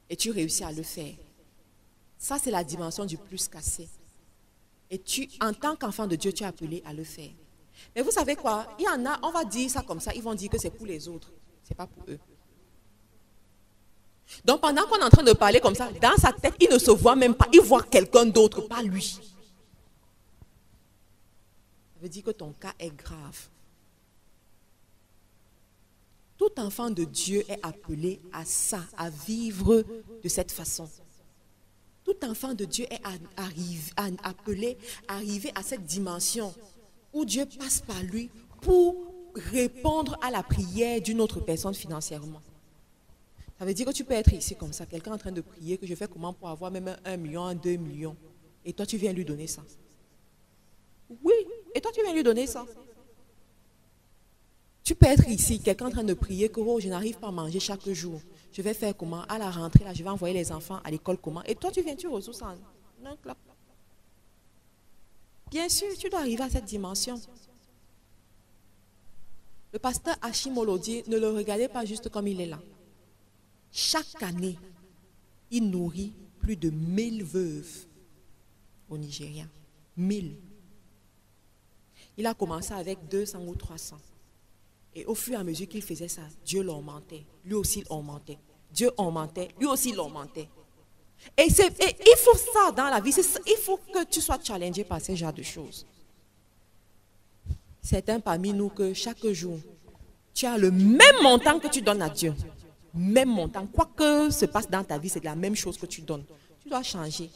et tu réussis à le faire. Ça, c'est la dimension du plus cassé. Et tu, en tant qu'enfant de Dieu, tu es appelé à le faire. Mais vous savez quoi? Il y en a, on va dire ça comme ça, ils vont dire que c'est pour les autres. Ce n'est pas pour eux. Donc pendant qu'on est en train de parler comme ça, dans sa tête, il ne se voit même pas. Il voit quelqu'un d'autre, pas lui. Ça veut dire que ton cas est grave. Tout enfant de Dieu est appelé à ça, à vivre de cette façon. Tout enfant de Dieu est appelé à arriver à cette dimension où Dieu passe par lui pour répondre à la prière d'une autre personne financièrement. Ça veut dire que tu peux être ici comme ça, quelqu'un en train de prier que je fais comment pour avoir même 1 million, 2 millions. Et toi, tu viens lui donner ça. Oui, et toi, tu viens lui donner ça. Tu peux être ici, quelqu'un en train de prier que oh, je n'arrive pas à manger chaque jour. Je vais faire comment? À la rentrée, là, je vais envoyer les enfants à l'école comment? Et toi, tu viens, tu reçois ça en un clap. Bien sûr, tu dois arriver à cette dimension. Le pasteur Hashim Olodi, ne le regardez pas juste comme il est là. Chaque année, il nourrit plus de 1000 veuves au Nigeria. 1000. Il a commencé avec 200 ou 300. Et au fur et à mesure qu'il faisait ça, Dieu l'augmentait. Lui aussi l'augmentait. Dieu augmentait. Lui aussi l'augmentait. Et il faut ça dans la vie. Il faut que tu sois challengé par ce genre de choses. Certains parmi nous que chaque jour, tu as le même montant que tu donnes à Dieu. Même montant. Quoi que se passe dans ta vie, c'est la même chose que tu donnes. Tu dois changer.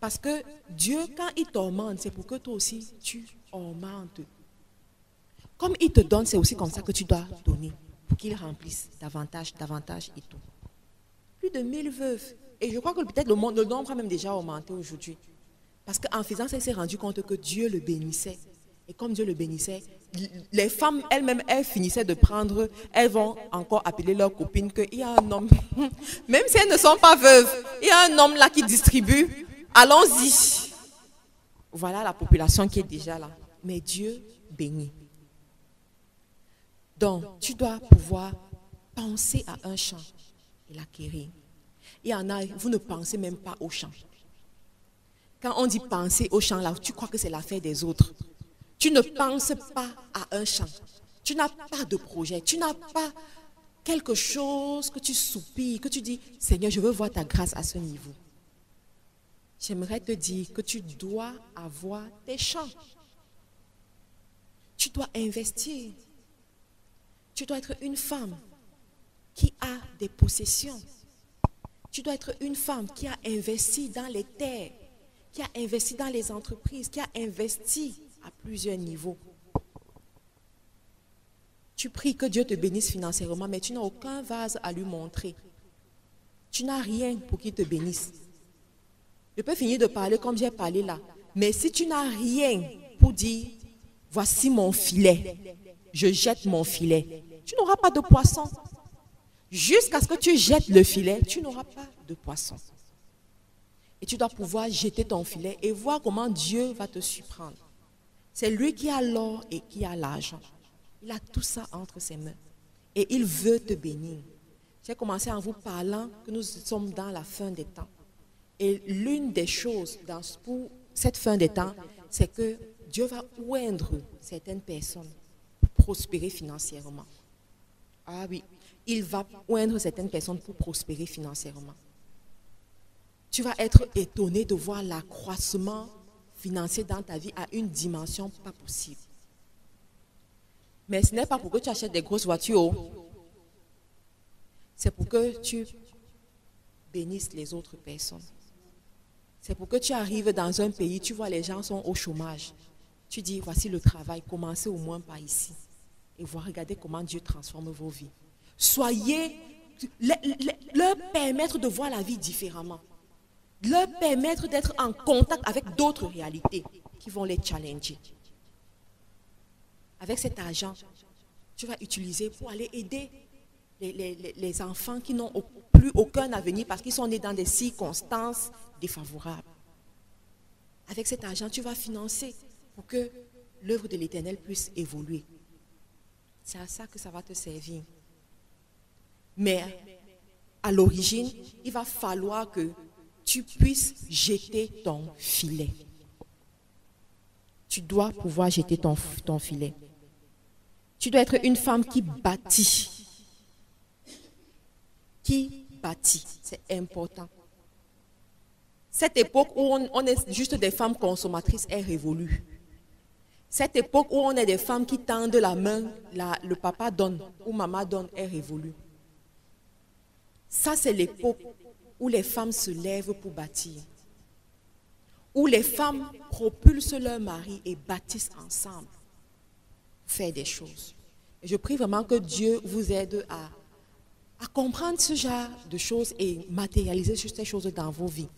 Parce que Dieu, quand il t'augmente, c'est pour que toi aussi, tu augmentes. Comme il te donne, c'est aussi comme ça que tu dois donner. Pour qu'il remplisse davantage, davantage et tout. Plus de 1000 veuves. Et je crois que peut-être le nombre a même déjà augmenté aujourd'hui. Parce qu'en faisant ça, il s'est rendu compte que Dieu le bénissait. Et comme Dieu le bénissait, les femmes elles-mêmes, elles finissaient de prendre, elles vont encore appeler leurs copines qu'il y a un homme, même si elles ne sont pas veuves, il y a un homme là qui distribue, allons-y. Voilà la population qui est déjà là. Mais Dieu bénit. Donc, tu dois pouvoir penser à un champ et l'acquérir. Il y en a, vous ne pensez même pas au champ. Quand on dit penser au champ, là, tu crois que c'est l'affaire des autres. Tu ne penses pas à un champ. Tu n'as pas de projet. Tu n'as pas quelque chose que tu soupires, que tu dis, Seigneur, je veux voir ta grâce à ce niveau. J'aimerais te dire que tu dois avoir tes champs. Tu dois investir. Tu dois être une femme qui a des possessions. Tu dois être une femme qui a investi dans les terres, qui a investi dans les entreprises, qui a investi à plusieurs niveaux. Tu pries que Dieu te bénisse financièrement, mais tu n'as aucun vase à lui montrer. Tu n'as rien pour qu'il te bénisse. Je peux finir de parler comme j'ai parlé là, mais si tu n'as rien pour dire, voici mon filet, je jette mon filet, tu n'auras pas de poisson. Jusqu'à ce que tu jettes le filet, tu n'auras pas de poisson. Et tu dois pouvoir jeter ton filet et voir comment Dieu va te surprendre. C'est lui qui a l'or et qui a l'argent. Il a tout ça entre ses mains. Et il veut te bénir. J'ai commencé en vous parlant que nous sommes dans la fin des temps. Et l'une des choses pour cette fin des temps, c'est que Dieu va oindre certaines personnes pour prospérer financièrement. Ah oui, il va oindre certaines personnes pour prospérer financièrement. Tu vas être étonné de voir l'accroissement financier dans ta vie à une dimension pas possible. Mais ce n'est pas pour que tu achètes des grosses voitures. C'est pour que tu bénisses les autres personnes. C'est pour que tu arrives dans un pays, tu vois les gens sont au chômage. Tu dis, voici le travail, commencez au moins par ici. Et regardez comment Dieu transforme vos vies. Soyez, leur permettre de voir la vie différemment. Leur permettre d'être en contact avec d'autres réalités qui vont les challenger. Avec cet argent, tu vas utiliser pour aller aider les enfants qui n'ont plus aucun avenir parce qu'ils sont nés dans des circonstances défavorables. Avec cet argent, tu vas financer pour que l'œuvre de l'Éternel puisse évoluer. C'est à ça que ça va te servir. Mais à l'origine, il va falloir que tu puisses jeter ton filet. Tu dois pouvoir jeter ton filet. Tu dois être une femme qui bâtit. Qui bâtit, c'est important. Cette époque où on est juste des femmes consommatrices est révolue. Cette époque où on est des femmes qui tendent la main, le papa donne ou maman donne est révolue. Ça, c'est l'époque où les femmes se lèvent pour bâtir. Où les femmes propulsent leur mari et bâtissent ensemble pour faire des choses. Et je prie vraiment que Dieu vous aide à comprendre ce genre de choses et matérialiser ces choses dans vos vies.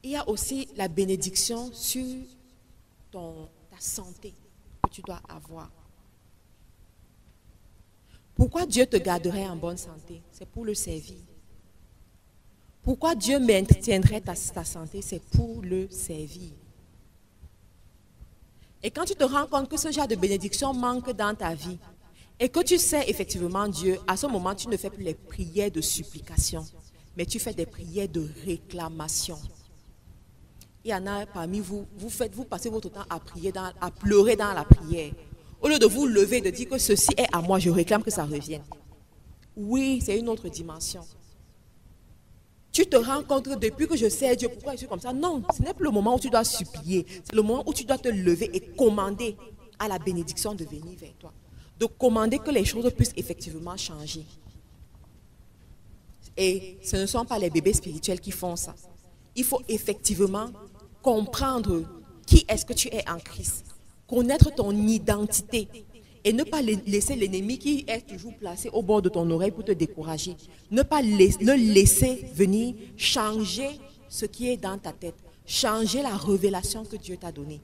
Il y a aussi la bénédiction sur ta santé que tu dois avoir. Pourquoi Dieu te garderait en bonne santé? C'est pour le servir. Pourquoi Dieu maintiendrait ta santé? C'est pour le servir. Et quand tu te rends compte que ce genre de bénédiction manque dans ta vie, et que tu sais effectivement Dieu, à ce moment, tu ne fais plus les prières de supplication, mais tu fais des prières de réclamation. Il y en a parmi vous, vous passez votre temps à prier, à pleurer dans la prière. Au lieu de vous lever et de dire que ceci est à moi, je réclame que ça revienne. Oui, c'est une autre dimension. Tu te rends compte que depuis que je sais Dieu, pourquoi je suis comme ça? Non, ce n'est plus le moment où tu dois supplier. C'est le moment où tu dois te lever et commander à la bénédiction de venir vers toi. De commander que les choses puissent effectivement changer. Et ce ne sont pas les bébés spirituels qui font ça. Il faut effectivement comprendre qui est-ce que tu es en Christ. Connaître ton identité. Et ne pas laisser l'ennemi qui est toujours placé au bord de ton oreille pour te décourager. Ne pas le laisser venir changer ce qui est dans ta tête. Changer la révélation que Dieu t'a donnée.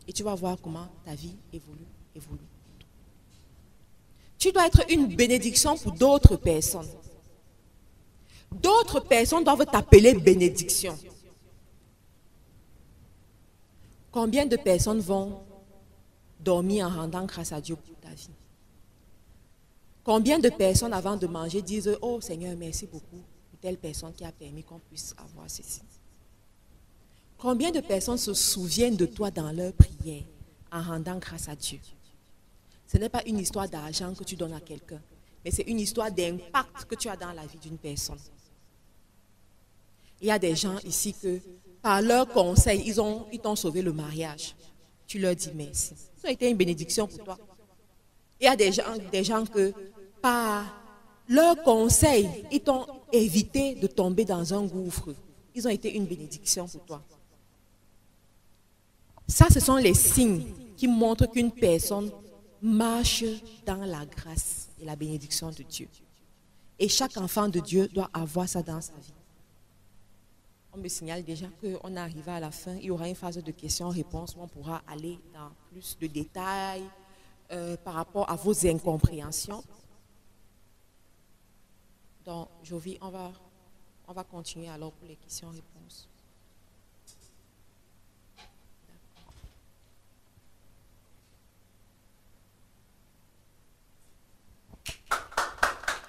Et tu vas voir comment ta vie évolue. Tu dois être une bénédiction pour d'autres personnes. D'autres personnes doivent t'appeler bénédiction. Combien de personnes vont dormir en rendant grâce à Dieu pour ta vie? Combien de personnes avant de manger disent « Oh Seigneur, merci beaucoup pour telle personne qui a permis qu'on puisse avoir ceci ». Combien de personnes se souviennent de toi dans leur prière en rendant grâce à Dieu? Ce n'est pas une histoire d'argent que tu donnes à quelqu'un, mais c'est une histoire d'impact que tu as dans la vie d'une personne. Il y a des gens ici que, par leurs conseils, ils t'ont sauvé le mariage. Tu leur dis merci. Ça a été une bénédiction pour toi. Il y a des gens que, par leurs conseils, ils t'ont évité de tomber dans un gouffre. Ils ont été une bénédiction pour toi. Ça, ce sont les signes qui montrent qu'une personne marche dans la grâce et la bénédiction de Dieu. Et chaque enfant de Dieu doit avoir ça dans sa vie. On me signale déjà qu'on est arrivé à la fin. Il y aura une phase de questions-réponses où on pourra aller dans plus de détails par rapport à vos incompréhensions. Donc, Jovi, on va continuer alors pour les questions-réponses.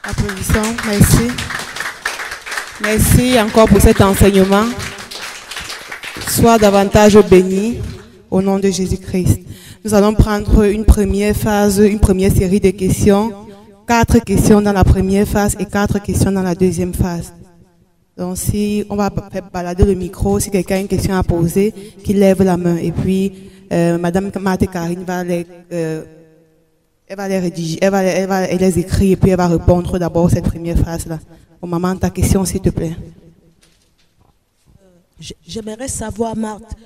Applaudissons, merci. Merci encore pour cet enseignement. Sois davantage béni au nom de Jésus-Christ. Nous allons prendre une première phase, une première série de questions. 4 questions dans la première phase et 4 questions dans la deuxième phase. Donc si on va balader le micro, si quelqu'un a une question à poser, qu'il lève la main. Et puis, Madame Marthe Karine va elle va les rédiger, elle va les écrire et puis elle va répondre d'abord cette première phrase-là. Au moment, ta question, s'il te plaît. J'aimerais savoir, Marthe,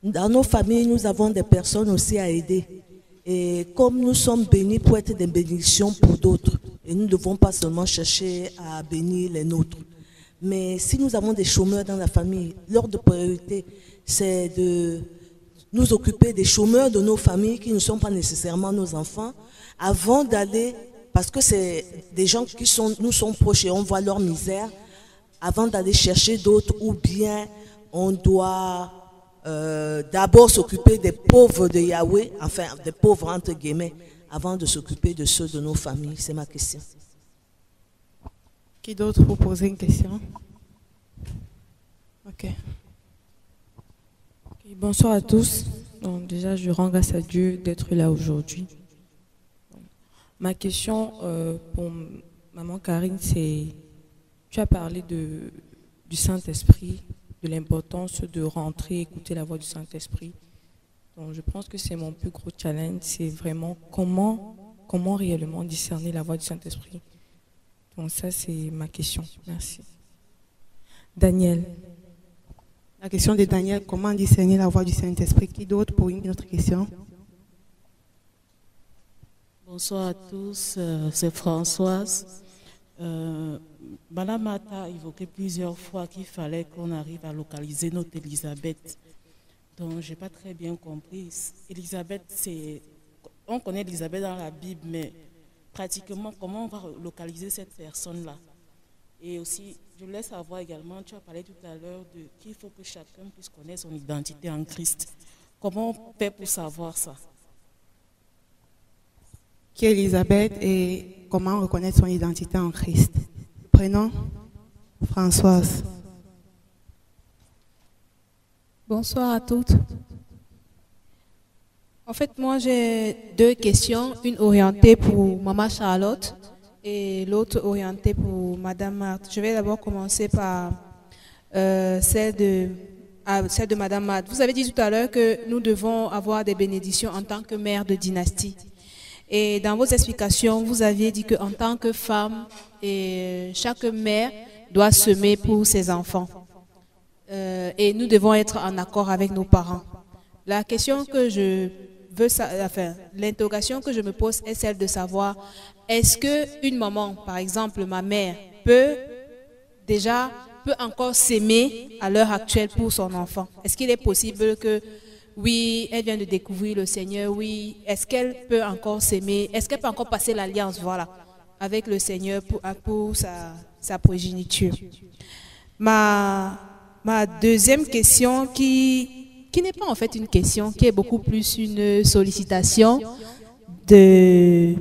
dans nos familles, nous avons des personnes aussi à aider. Et comme nous sommes bénis pour être des bénédictions pour d'autres, et nous ne devons pas seulement chercher à bénir les nôtres. Mais si nous avons des chômeurs dans la famille, l'ordre de priorité, c'est de nous occuper des chômeurs de nos familles qui ne sont pas nécessairement nos enfants, avant d'aller, parce que c'est des gens qui nous sont proches et on voit leur misère, avant d'aller chercher d'autres, ou bien on doit d'abord s'occuper des pauvres de Yahweh, enfin des pauvres entre guillemets, avant de s'occuper de ceux de nos familles. C'est ma question. Qui d'autre pour poser une question? Ok. Bonsoir à tous. Donc, déjà, je rends grâce à Dieu d'être là aujourd'hui. Ma question pour maman Karine, c'est, tu as parlé du Saint-Esprit, de l'importance de rentrer, écouter la voix du Saint-Esprit. Donc, je pense que c'est mon plus gros challenge, c'est vraiment comment réellement discerner la voix du Saint-Esprit. Donc ça, c'est ma question. Merci. Daniel. La question de Daniel, comment discerner la voix du Saint-Esprit? Qui d'autre pour une autre question? Bonsoir à tous, c'est Françoise. Madame Martha a évoqué plusieurs fois qu'il fallait qu'on arrive à localiser notre Élisabeth. Donc, je n'ai pas très bien compris. Élisabeth, on connaît Élisabeth dans la Bible, mais pratiquement, comment on va localiser cette personne-là? Et aussi, je voulais savoir également, tu as parlé tout à l'heure qu'il faut que chacun puisse connaître son identité en Christ. Comment on fait pour savoir ça? Qui est Elisabeth et comment reconnaître son identité en Christ? Prénom? Françoise. Bonsoir à toutes. En fait, moi j'ai deux questions, une orientée pour Maman Charlotte et l'autre orientée pour Madame Marthe. Je vais d'abord commencer par celle de Madame Marthe. Vous avez dit tout à l'heure que nous devons avoir des bénédictions en tant que mère de dynastie. Et dans vos explications, vous aviez dit qu'en tant que femme, chaque mère doit semer pour ses enfants. Et nous devons être en accord avec nos parents. La question que je veux, l'interrogation que je me pose est celle de savoir, est-ce qu'une maman, par exemple ma mère, peut encore s'aimer à l'heure actuelle pour son enfant? Est-ce qu'il est possible que, oui, elle vient de découvrir le Seigneur, oui, est-ce qu'elle peut encore s'aimer, est-ce qu'elle peut encore passer l'alliance, voilà, avec le Seigneur pour sa progéniture? Ma deuxième question qui n'est pas en fait une question, qui est beaucoup plus une sollicitation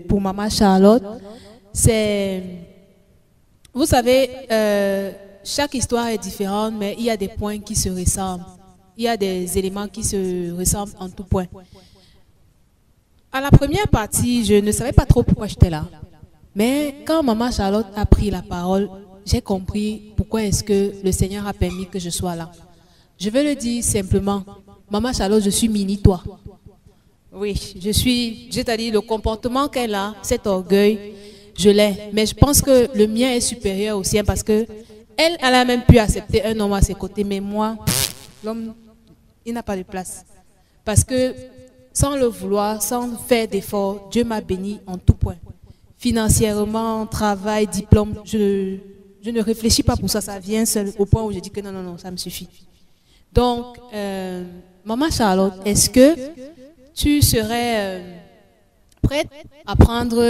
pour Maman Charlotte, c'est, vous savez, chaque histoire est différente, mais il y a des points qui se ressemblent. Il y a des éléments qui se ressemblent en tout point. À la première partie, je ne savais pas trop pourquoi j'étais là. Mais quand Maman Charlotte a pris la parole, j'ai compris pourquoi est-ce que le Seigneur a permis que je sois là. Je vais le dire simplement. Maman Charlotte, je suis mini-toi. Oui, c'est-à-dire le comportement qu'elle a, cet orgueil, je l'ai. Mais je pense que le mien est supérieur au sien parce que elle a même pu accepter un homme à ses côtés. Mais moi, l'homme, il n'a pas de place. Parce que sans le vouloir, sans faire d'efforts, Dieu m'a béni en tout point. Financièrement, travail, diplôme, je ne réfléchis pas pour ça, ça vient seul au point où je dis que non, ça me suffit. Donc, Maman Charlotte, est-ce que tu serais prête à prendre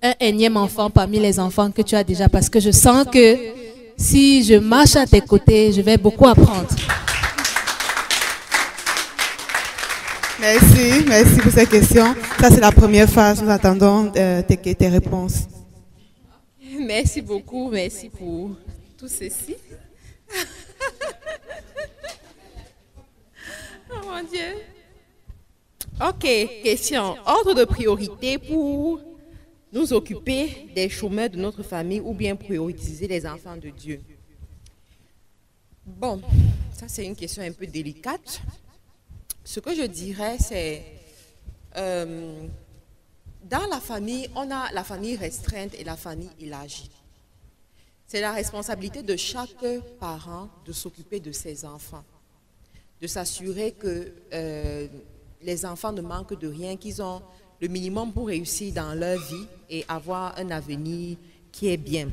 un énième enfant parmi les enfants que tu as déjà? Parce que je sens que si je marche à tes côtés, je vais beaucoup apprendre. Merci pour cette question. Ça, c'est la première phase. Nous attendons tes réponses. Merci beaucoup, merci pour tout ceci. Oh mon Dieu. Ok, question. Ordre de priorité pour nous occuper des chômeurs de notre famille ou bien prioriser les enfants de Dieu? Bon, ça c'est une question un peu délicate. Ce que je dirais, c'est dans la famille, on a la famille restreinte et la famille élargie. C'est la responsabilité de chaque parent de s'occuper de ses enfants, de s'assurer que les enfants ne manquent de rien, qu'ils ont le minimum pour réussir dans leur vie et avoir un avenir qui est bien.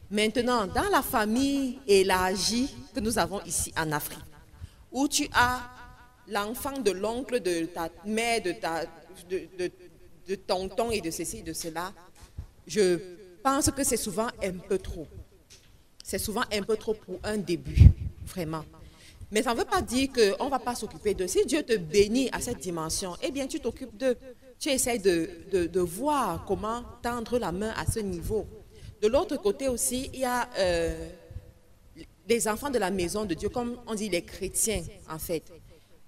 Maintenant, dans la famille élargie que nous avons ici en Afrique, où tu as l'enfant de l'oncle, de ta mère, de tonton et de ceci et de cela, je pense que c'est souvent un peu trop. C'est souvent un peu trop pour un début, vraiment. Mais ça ne veut pas dire qu'on ne va pas s'occuper d'eux. Si Dieu te bénit à cette dimension, eh bien tu t'occupes d'eux. Tu essaies de voir comment tendre la main à ce niveau. De l'autre côté aussi, il y a les enfants de la maison de Dieu, comme on dit les chrétiens en fait.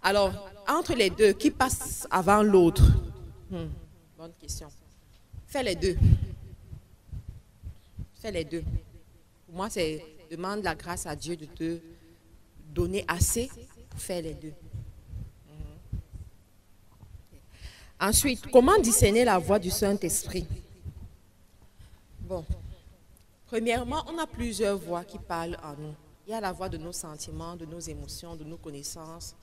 Alors, entre les deux, qui passe avant l'autre? Bonne question. Fais les deux. Fais les deux. Pour moi, c'est demande la grâce à Dieu de te donner assez pour faire les deux. Ensuite, comment discerner la voix du Saint-Esprit? Bon, premièrement, on a plusieurs voix qui parlent en nous. Il y a la voix de nos sentiments, de nos émotions, de nos connaissances.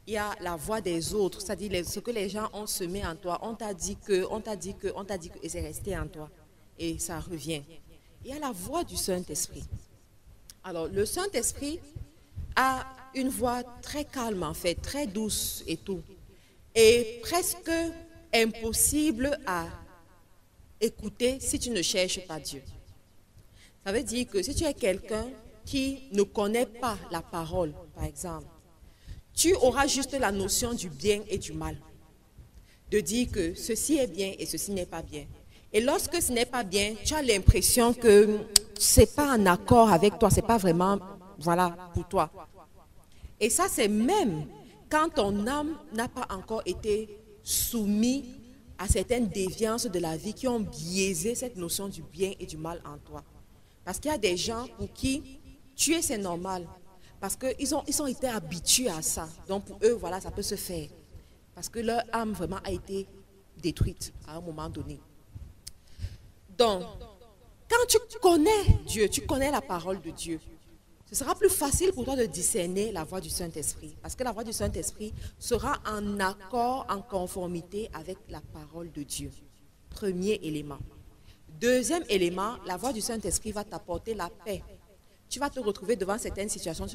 Il y a la voix des autres, c'est-à-dire ce que les gens ont semé en toi. On t'a dit que, on t'a dit que, on t'a dit que, et c'est resté en toi. Et ça revient. Il y a la voix du Saint-Esprit. Alors, le Saint-Esprit a une voix très calme, en fait, très douce et tout. Et presque impossible à écouter si tu ne cherches pas Dieu. Ça veut dire que si tu es quelqu'un qui ne connaît pas la parole, par exemple, tu auras juste la notion du bien et du mal. De dire que ceci est bien et ceci n'est pas bien. Et lorsque ce n'est pas bien, tu as l'impression que ce n'est pas en accord avec toi, ce n'est pas vraiment, voilà, pour toi. Et ça, c'est même quand ton âme n'a pas encore été soumise à certaines déviances de la vie qui ont biaisé cette notion du bien et du mal en toi. Parce qu'il y a des gens pour qui tuer, c'est normal. Parce qu'ils ont été habitués à ça. Donc pour eux, voilà, ça peut se faire. Parce que leur âme vraiment a été détruite à un moment donné. Donc, quand tu connais Dieu, tu connais la parole de Dieu, ce sera plus facile pour toi de discerner la voix du Saint-Esprit. Parce que la voix du Saint-Esprit sera en accord, en conformité avec la parole de Dieu. Premier élément. Deuxième élément, la voix du Saint-Esprit va t'apporter la paix. Tu vas te retrouver devant certaines situations.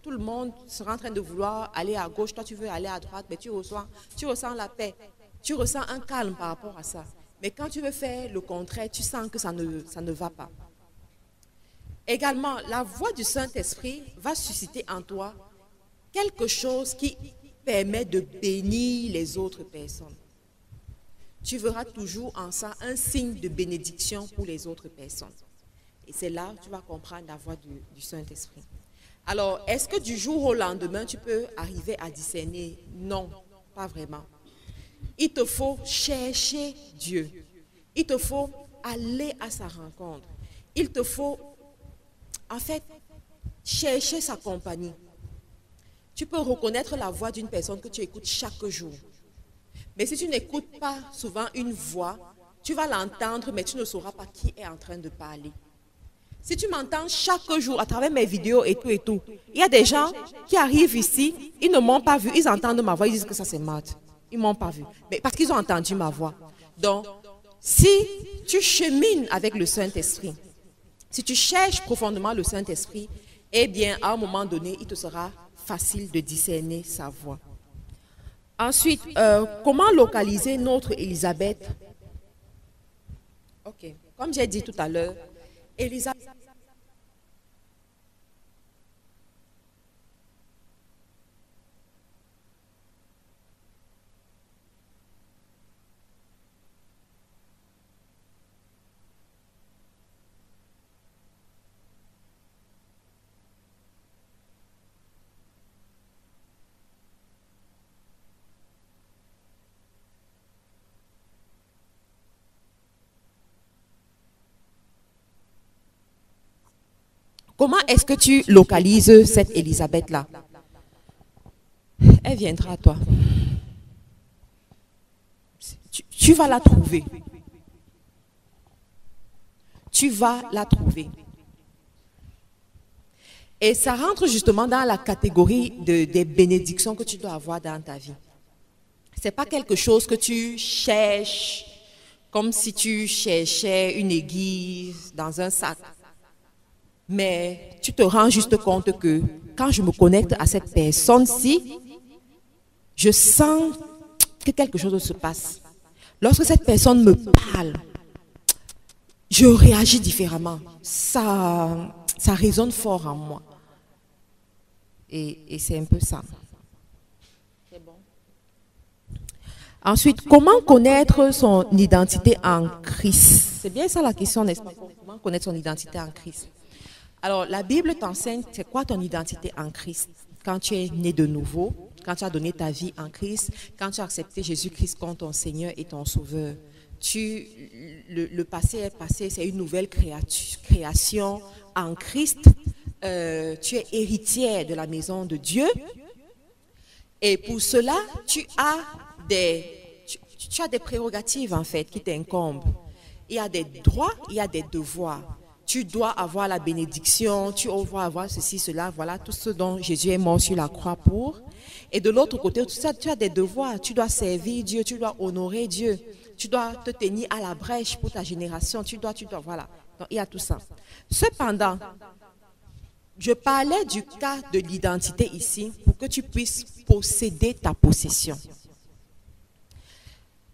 Tout le monde sera en train de vouloir aller à gauche, toi tu veux aller à droite, mais tu ressens la paix. Tu ressens un calme par rapport à ça. Mais quand tu veux faire le contraire, tu sens que ça ne va pas. Également, la voix du Saint-Esprit va susciter en toi quelque chose qui permet de bénir les autres personnes. Tu verras toujours en ça un signe de bénédiction pour les autres personnes. Et c'est là que tu vas comprendre la voix du Saint-Esprit. Alors, est-ce que du jour au lendemain, tu peux arriver à discerner? Non, pas vraiment. Il te faut chercher Dieu. Il te faut aller à sa rencontre. Il te faut, en fait, chercher sa compagnie. Tu peux reconnaître la voix d'une personne que tu écoutes chaque jour. Mais si tu n'écoutes pas souvent une voix, tu vas l'entendre, mais tu ne sauras pas qui est en train de parler. Si tu m'entends chaque jour à travers mes vidéos et tout, il y a des gens qui arrivent ici, ils ne m'ont pas vu, ils entendent ma voix, ils disent que ça c'est Marthe. Ils ne m'ont pas vu, mais parce qu'ils ont entendu ma voix. Donc, si tu chemines avec le Saint-Esprit, si tu cherches profondément le Saint-Esprit, eh bien, à un moment donné, il te sera facile de discerner sa voix. Ensuite, comment localiser notre Élisabeth? Ok, comme j'ai dit tout à l'heure, Élisabeth. Comment est-ce que tu localises cette Élisabeth-là? Elle viendra à toi. Tu vas la trouver. Tu vas la trouver. Et ça rentre justement dans la catégorie des bénédictions que tu dois avoir dans ta vie. Ce n'est pas quelque chose que tu cherches comme si tu cherchais une aiguille dans un sac. Mais tu te rends juste compte que quand je me connecte à cette personne-ci, je sens que quelque chose se passe. Lorsque cette personne me parle, je réagis différemment. Ça résonne fort en moi. Et c'est un peu ça. C'est bon. Ensuite, comment connaître son identité en Christ? C'est bien ça la question, n'est-ce pas? Comment connaître son identité en Christ? Alors, la Bible t'enseigne, c'est quoi ton identité en Christ? Quand tu es né de nouveau, quand tu as donné ta vie en Christ, quand tu as accepté Jésus-Christ comme ton Seigneur et ton Sauveur. Le passé est passé, c'est une nouvelle création en Christ. Tu es héritière de la maison de Dieu. Et pour cela, tu as des prérogatives en fait qui t'incombent. Il y a des droits, il y a des devoirs. Tu dois avoir la bénédiction, tu dois avoir ceci, cela, voilà, tout ce dont Jésus est mort sur la croix pour. Et de l'autre côté, tout ça, tu as des devoirs, tu dois servir Dieu, tu dois honorer Dieu, tu dois te tenir à la brèche pour ta génération, tu dois, voilà. Donc, il y a tout ça. Cependant, je parlais du cas de l'identité ici pour que tu puisses posséder ta possession.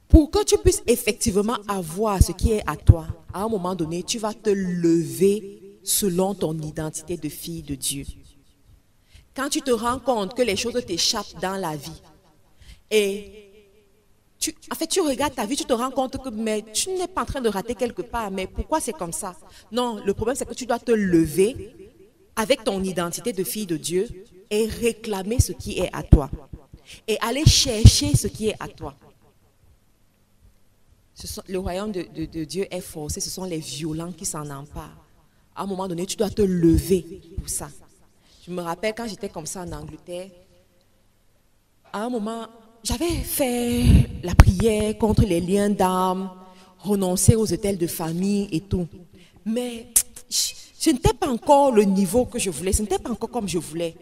Pour que tu puisses effectivement avoir ce qui est à toi, à un moment donné, tu vas te lever selon ton identité de fille de Dieu. Quand tu te rends compte que les choses t'échappent dans la vie, et tu regardes ta vie, tu te rends compte que mais tu n'es pas en train de rater quelque part, mais pourquoi c'est comme ça? Non, le problème c'est que tu dois te lever avec ton identité de fille de Dieu et réclamer ce qui est à toi. Et aller chercher ce qui est à toi. Le royaume de Dieu est forcé, ce sont les violents qui s'en emparent. À un moment donné, tu dois te lever pour ça. Je me rappelle quand j'étais comme ça en Angleterre, à un moment, j'avais fait la prière contre les liens d'âme, renoncer aux hôtels de famille et tout. Mais ce n'était pas encore le niveau que je voulais, ce n'était pas encore comme je voulais.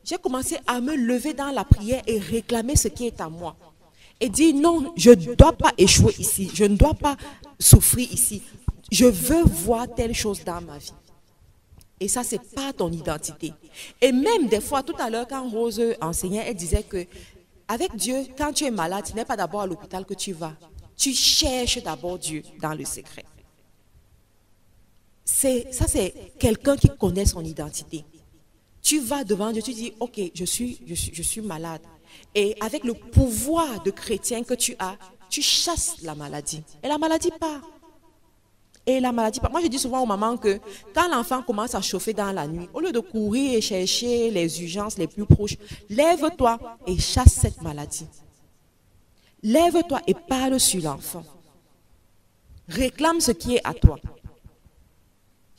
J'ai commencé à me lever dans la prière et réclamer ce qui est à moi. Et dire non, je ne dois pas échouer ici, je ne dois pas souffrir ici. Je veux voir telle chose dans ma vie. Et ça, ce n'est pas ton identité. Et même des fois, tout à l'heure, quand Rose enseignait, elle disait que avec Dieu, quand tu es malade, ce n'est pas d'abord à l'hôpital que tu vas. Tu cherches d'abord Dieu dans le secret. Ça, c'est quelqu'un qui connaît son identité. Tu vas devant Dieu, tu dis, ok, je suis malade. Et avec le pouvoir de chrétien que tu as, tu chasses la maladie. Et la maladie part. Et la maladie part. Moi, je dis souvent aux mamans que quand l'enfant commence à chauffer dans la nuit, au lieu de courir et chercher les urgences les plus proches, lève-toi et chasse cette maladie. Lève-toi et parle sur l'enfant. Réclame ce qui est à toi.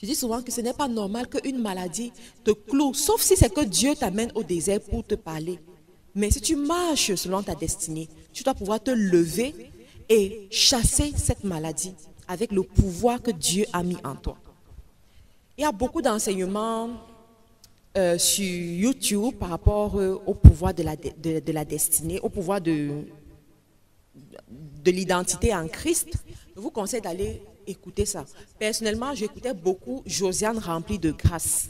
Je dis souvent que ce n'est pas normal qu'une maladie te cloue, sauf si c'est que Dieu t'amène au désert pour te parler. Mais si tu marches selon ta destinée, tu dois pouvoir te lever et chasser cette maladie avec le pouvoir que Dieu a mis en toi. Il y a beaucoup d'enseignements sur YouTube par rapport au pouvoir de la destinée, au pouvoir de l'identité en Christ. Je vous conseille d'aller écouter ça. Personnellement, j'écoutais beaucoup Josiane Remplie de Grâce.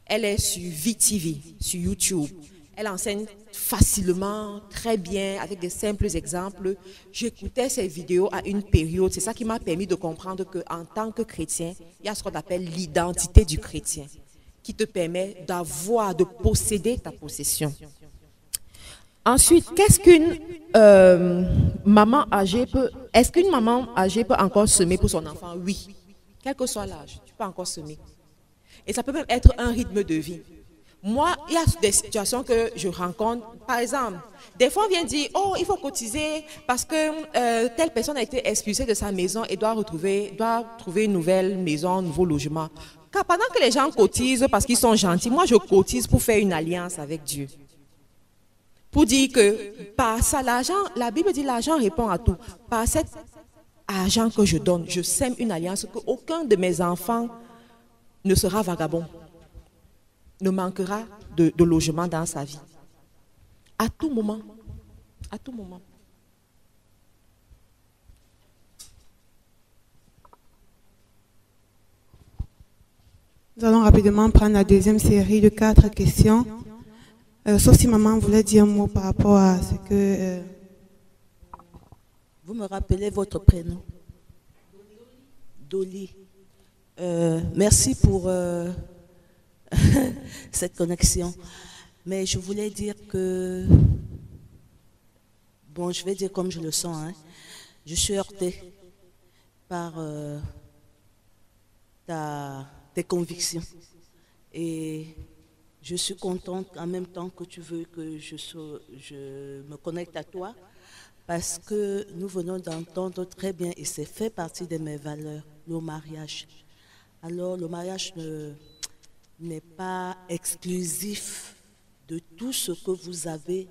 Elle est sur VTV, sur YouTube. Elle enseigne facilement, très bien, avec des simples exemples. J'écoutais ses vidéos à une période. C'est ça qui m'a permis de comprendre qu'en tant que chrétien, il y a ce qu'on appelle l'identité du chrétien, qui te permet d'avoir, de posséder ta possession. Ensuite, qu'est-ce qu'une maman âgée peut... Est-ce qu'une maman âgée peut encore semer pour son enfant? Oui. Quel que soit l'âge, tu peux encore semer. Et ça peut même être un rythme de vie. Moi, il y a des situations que je rencontre. Par exemple, des fois on vient dire, oh, il faut cotiser parce que telle personne a été expulsée de sa maison et doit trouver une nouvelle maison, un nouveau logement. Car pendant que les gens cotisent parce qu'ils sont gentils, moi je cotise pour faire une alliance avec Dieu. Pour dire que par ça, l'argent, la Bible dit l'argent répond à tout. Par cet argent que je donne, je sème une alliance qu'aucun de mes enfants ne sera vagabond, ne manquera de logement dans sa vie. À tout moment. À tout moment. Nous allons rapidement prendre la deuxième série de 4 questions. Sauf si maman voulait dire un mot par rapport à ce que... Vous me rappelez votre prénom? Dolly. Merci pour cette connexion. Mais je voulais dire que... Bon, je vais dire comme je le sens. Hein. Je suis heurtée. par tes convictions. Et je suis contente en même temps que tu veux que je me connecte à toi, parce que nous venons d'entendre très bien, et c'est fait partie de mes valeurs, le mariage. Alors, le mariage n'est pas exclusif de tout ce que vous avez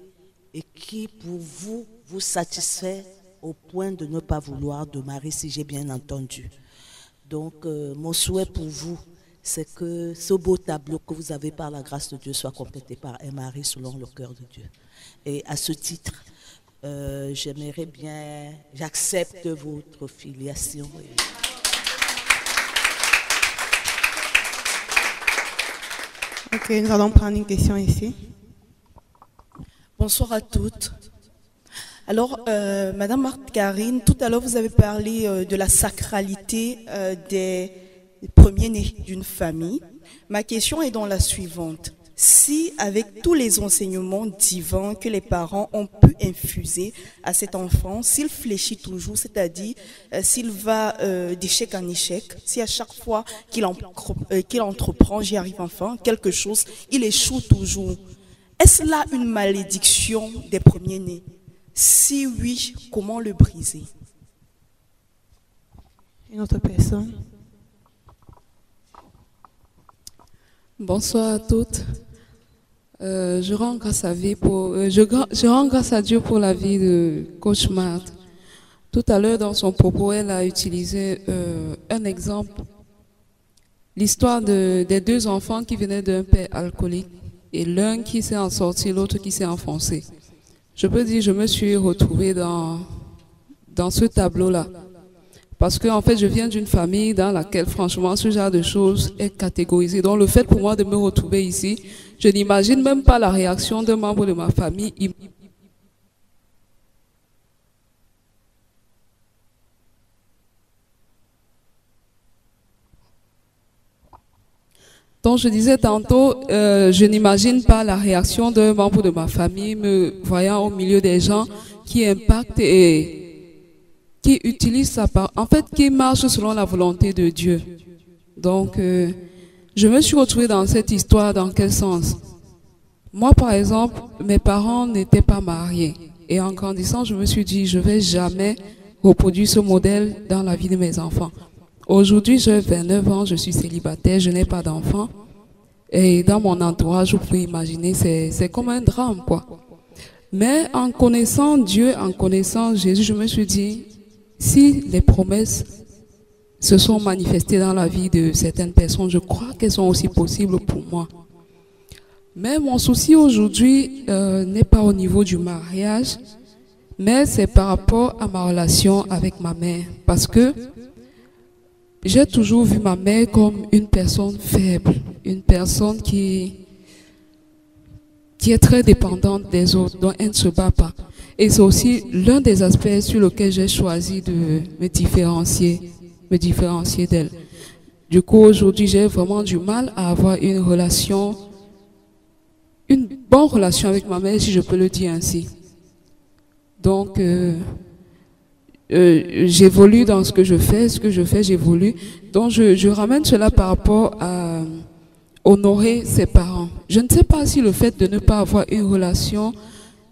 et qui, pour vous, vous satisfait au point de ne pas vouloir de mari, si j'ai bien entendu. Donc, mon souhait pour vous, c'est que ce beau tableau que vous avez par la grâce de Dieu soit complété par un mari selon le cœur de Dieu. Et à ce titre, j'aimerais bien, j'accepte votre filiation. Ok, nous allons prendre une question ici. Bonsoir à toutes. Alors, Madame Marthe Karine, tout à l'heure, vous avez parlé de la sacralité des premiers-nés d'une famille. Ma question est dans la suivante. Si, avec tous les enseignements divins que les parents ont pu infuser à cet enfant, s'il fléchit toujours, c'est-à-dire s'il va d'échec en échec, si à chaque fois qu'il entreprend, j'y arrive enfin, quelque chose, il échoue toujours, est-ce là une malédiction des premiers-nés? Si oui, comment le briser? Une autre personne? Bonsoir à toutes. Je rends grâce à Dieu pour la vie de Coach Marthe. Tout à l'heure, dans son propos, elle a utilisé un exemple, l'histoire des deux enfants qui venaient d'un père alcoolique, et l'un qui s'est en sorti, l'autre qui s'est enfoncé. Je peux dire, je me suis retrouvée dans ce tableau-là. Parce que, en fait, je viens d'une famille dans laquelle, franchement, ce genre de choses est catégorisé. Donc, le fait pour moi de me retrouver ici, je n'imagine même pas la réaction d'un membre de ma famille. Donc, je disais tantôt, je n'imagine pas la réaction d'un membre de ma famille me voyant au milieu des gens qui impactent et qui utilisent sa part, en fait, qui marche selon la volonté de Dieu. Donc, je me suis retrouvée dans cette histoire. Dans quel sens? Moi, par exemple, mes parents n'étaient pas mariés. Et en grandissant, je me suis dit, je ne vais jamais reproduire ce modèle dans la vie de mes enfants. Aujourd'hui, j'ai 29 ans, je suis célibataire, je n'ai pas d'enfants. Et dans mon entourage, vous pouvez imaginer, c'est comme un drame, quoi. Mais en connaissant Dieu, en connaissant Jésus, je me suis dit, si les promesses se sont manifestées dans la vie de certaines personnes, je crois qu'elles sont aussi possibles pour moi. Mais mon souci aujourd'hui n'est pas au niveau du mariage, mais c'est par rapport à ma relation avec ma mère. Parce que j'ai toujours vu ma mère comme une personne faible, une personne qui est très dépendante des autres, dont elle ne se bat pas. Et c'est aussi l'un des aspects sur lesquels j'ai choisi de me différencier d'elle. Du coup, aujourd'hui, j'ai vraiment du mal à avoir une bonne relation avec ma mère, si je peux le dire ainsi. Donc, j'évolue dans ce que je fais, j'évolue. Donc, je ramène cela par rapport à honorer ses parents. Je ne sais pas si le fait de ne pas avoir une relation